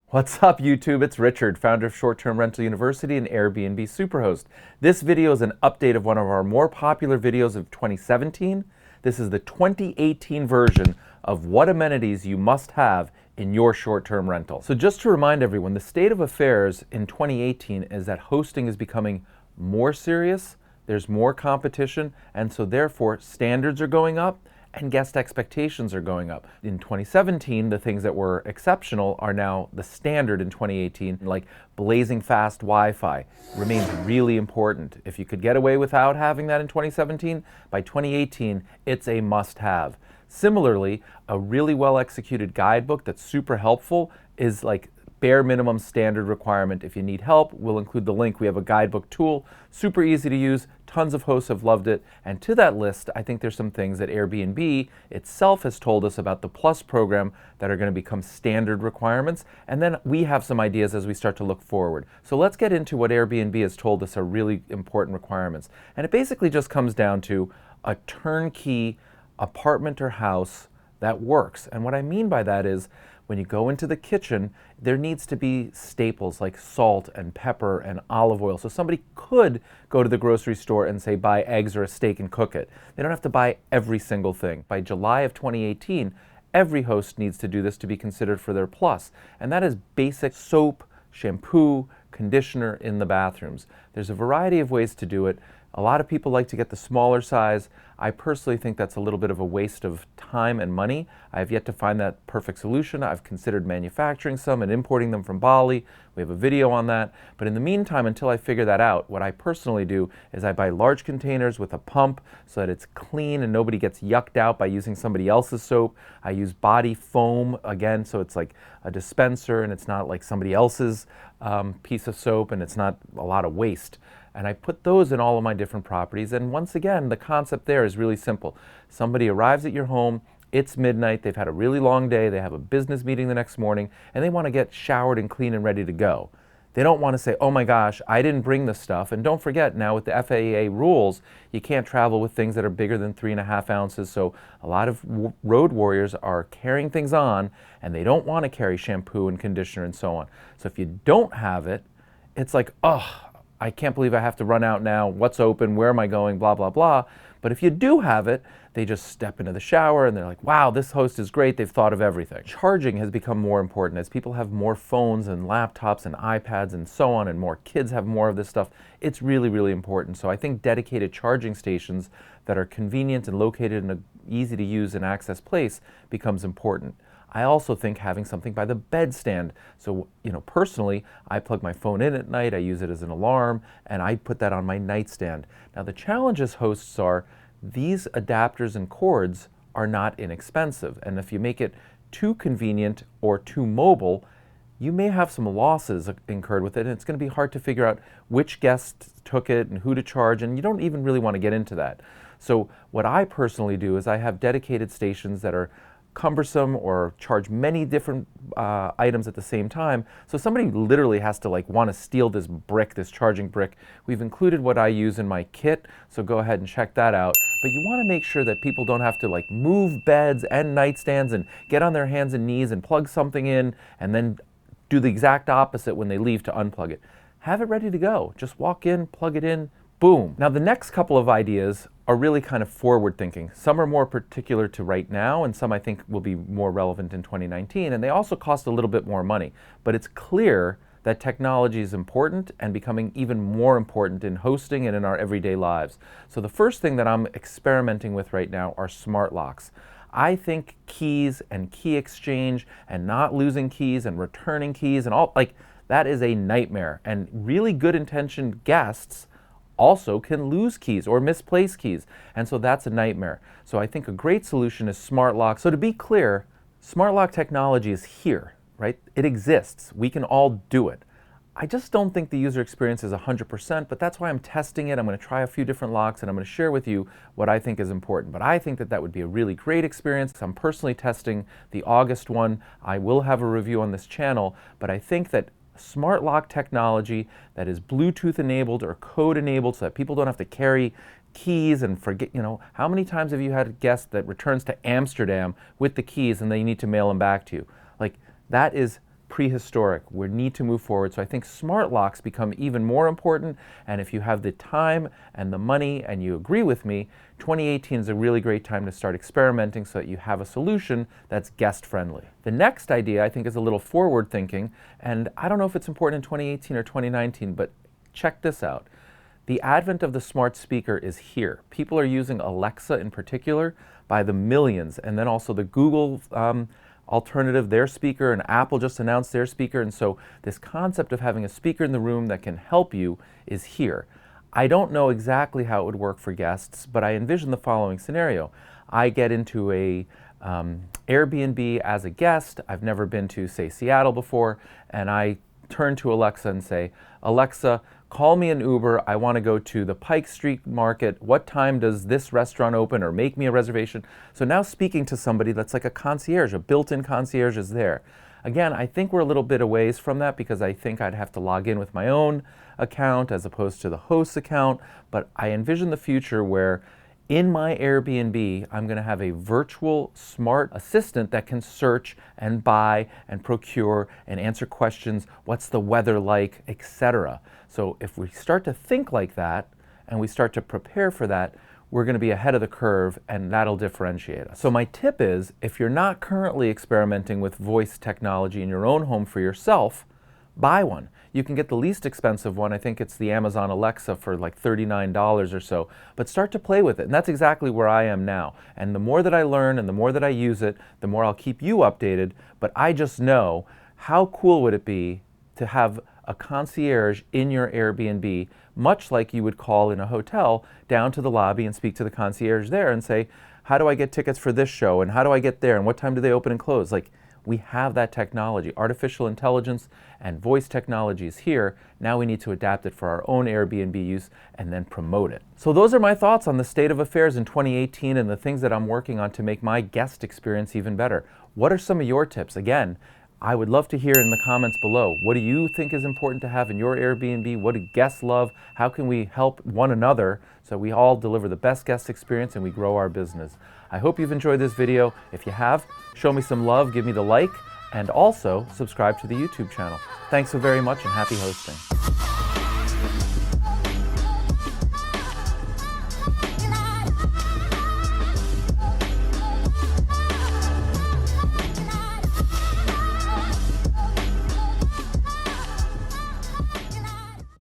What's up, YouTube? It's Richard, founder of Short-Term Rental University and Airbnb Superhost. This video is an update of one of our more popular videos of 2017. This is the 2018 version of what amenities you must have in your short-term rental. So just to remind everyone, the state of affairs in 2018 is that hosting is becoming more serious, there's more competition, and so therefore standards are going up and guest expectations are going up. In 2017, the things that were exceptional are now the standard in 2018, like blazing fast Wi-Fi remains really important. If you could get away without having that in 2017, by 2018, it's a must-have. Similarly, a really well-executed guidebook that's super helpful is like bare minimum standard requirement. If you need help, we'll include the link. We have a guidebook tool, super easy to use. Tons of hosts have loved it. And to that list, I think there's some things that Airbnb itself has told us about the Plus program that are going to become standard requirements. And then we have some ideas as we start to look forward. So let's get into what Airbnb has told us are really important requirements. And it basically just comes down to a turnkey apartment or house that works. And what I mean by that is, when you go into the kitchen, there needs to be staples like salt and pepper and olive oil. So somebody could go to the grocery store and say, buy eggs or a steak and cook it. They don't have to buy every single thing. By July of 2018, every host needs to do this to be considered for their plus. And that is basic soap, shampoo, conditioner in the bathrooms. There's a variety of ways to do it. A lot of people like to get the smaller size. I personally think that's a little bit of a waste of time and money. I have yet to find that perfect solution. I've considered manufacturing some and importing them from Bali. We have a video on that. But in the meantime, until I figure that out, what I personally do is I buy large containers with a pump so that it's clean and nobody gets yucked out by using somebody else's soap. I use body foam, again, so it's like a dispenser and it's not like somebody else's piece of soap and it's not a lot of waste. And I put those in all of my different properties. And once again, the concept there is really simple. Somebody arrives at your home, it's midnight, they've had a really long day, they have a business meeting the next morning, and they want to get showered and clean and ready to go. They don't want to say, oh my gosh, I didn't bring this stuff. And don't forget, now with the FAA rules, you can't travel with things that are bigger than 3.5 ounces. So a lot of road warriors are carrying things on, and they don't want to carry shampoo and conditioner and so on. So if you don't have it, it's like, oh, I can't believe I have to run out now. What's open? Where am I going? Blah, blah, blah. But if you do have it, they just step into the shower and they're like, wow, this host is great. They've thought of everything. Charging has become more important as people have more phones and laptops and iPads and so on, and more kids have more of this stuff. It's really, really important. So I think dedicated charging stations that are convenient and located in an easy to use and access place becomes important. I also think having something by the bedstand. So, personally, I plug my phone in at night, I use it as an alarm, and I put that on my nightstand. Now, the challenge as hosts are these adapters and cords are not inexpensive. And if you make it too convenient or too mobile, you may have some losses incurred with it, and it's going to be hard to figure out which guests took it and who to charge, and you don't even really want to get into that. So what I personally do is I have dedicated stations that are cumbersome or charge many different items at the same time. So somebody literally has to want to steal this brick, this charging brick. We've included what I use in my kit, so go ahead and check that out. But you want to make sure that people don't have to move beds and nightstands and get on their hands and knees and plug something in and then do the exact opposite when they leave to unplug it. Have it ready to go. Just walk in, plug it in, boom. Now the next couple of ideas are really kind of forward thinking. Some are more particular to right now, and some I think will be more relevant in 2019, and they also cost a little bit more money. But it's clear that technology is important and becoming even more important in hosting and in our everyday lives. So the first thing that I'm experimenting with right now are smart locks. I think keys and key exchange and not losing keys and returning keys and all, that is a nightmare. And really good intentioned guests also can lose keys or misplace keys. And so that's a nightmare. So I think a great solution is smart lock. So to be clear, smart lock technology is here, right? It exists. We can all do it. I just don't think the user experience is 100%, but that's why I'm testing it. I'm going to try a few different locks and I'm going to share with you what I think is important. But I think that that would be a really great experience. I'm personally testing the August one. I will have a review on this channel, but I think that smart lock technology that is Bluetooth enabled or code enabled so that people don't have to carry keys and forget, how many times have you had a guest that returns to Amsterdam with the keys and they need to mail them back to you? That is prehistoric. We need to move forward. So I think smart locks become even more important. And if you have the time and the money and you agree with me, 2018 is a really great time to start experimenting so that you have a solution that's guest friendly. The next idea I think is a little forward thinking, and I don't know if it's important in 2018 or 2019, but check this out. The advent of the smart speaker is here. People are using Alexa in particular by the millions, and then also the Google alternative, their speaker, and Apple just announced their speaker, and so this concept of having a speaker in the room that can help you is here. I don't know exactly how it would work for guests, but I envision the following scenario. I get into a Airbnb as a guest. I've never been to, say, Seattle before, and I turn to Alexa and say, Alexa, call me an Uber. I want to go to the Pike Street Market. What time does this restaurant open? Or make me a reservation. So now speaking to somebody that's like a concierge, a built-in concierge is there. Again, I think we're a little bit away from that because I think I'd have to log in with my own account as opposed to the host's account. But I envision the future where in my Airbnb, I'm going to have a virtual smart assistant that can search and buy and procure and answer questions. What's the weather like, etc. So if we start to think like that and we start to prepare for that, we're going to be ahead of the curve, and that'll differentiate us. So my tip is, if you're not currently experimenting with voice technology in your own home for yourself, buy one. You can get the least expensive one. I think it's the Amazon Alexa for like $39 or so, but start to play with it. And that's exactly where I am now. And the more that I learn and the more that I use it, the more I'll keep you updated. But I just know, how cool would it be to have a concierge in your Airbnb, much like you would call in a hotel, down to the lobby and speak to the concierge there and say, how do I get tickets for this show? And how do I get there? And what time do they open and close? Like, we have that technology. Artificial intelligence and voice technology is here. Now we need to adapt it for our own Airbnb use and then promote it. So those are my thoughts on the state of affairs in 2018 and the things that I'm working on to make my guest experience even better. What are some of your tips? Again, I would love to hear in the comments below. What do you think is important to have in your Airbnb? What do guests love? How can we help one another so we all deliver the best guest experience and we grow our business? I hope you've enjoyed this video. If you have, show me some love, give me the like, and also subscribe to the YouTube channel. Thanks so very much and happy hosting.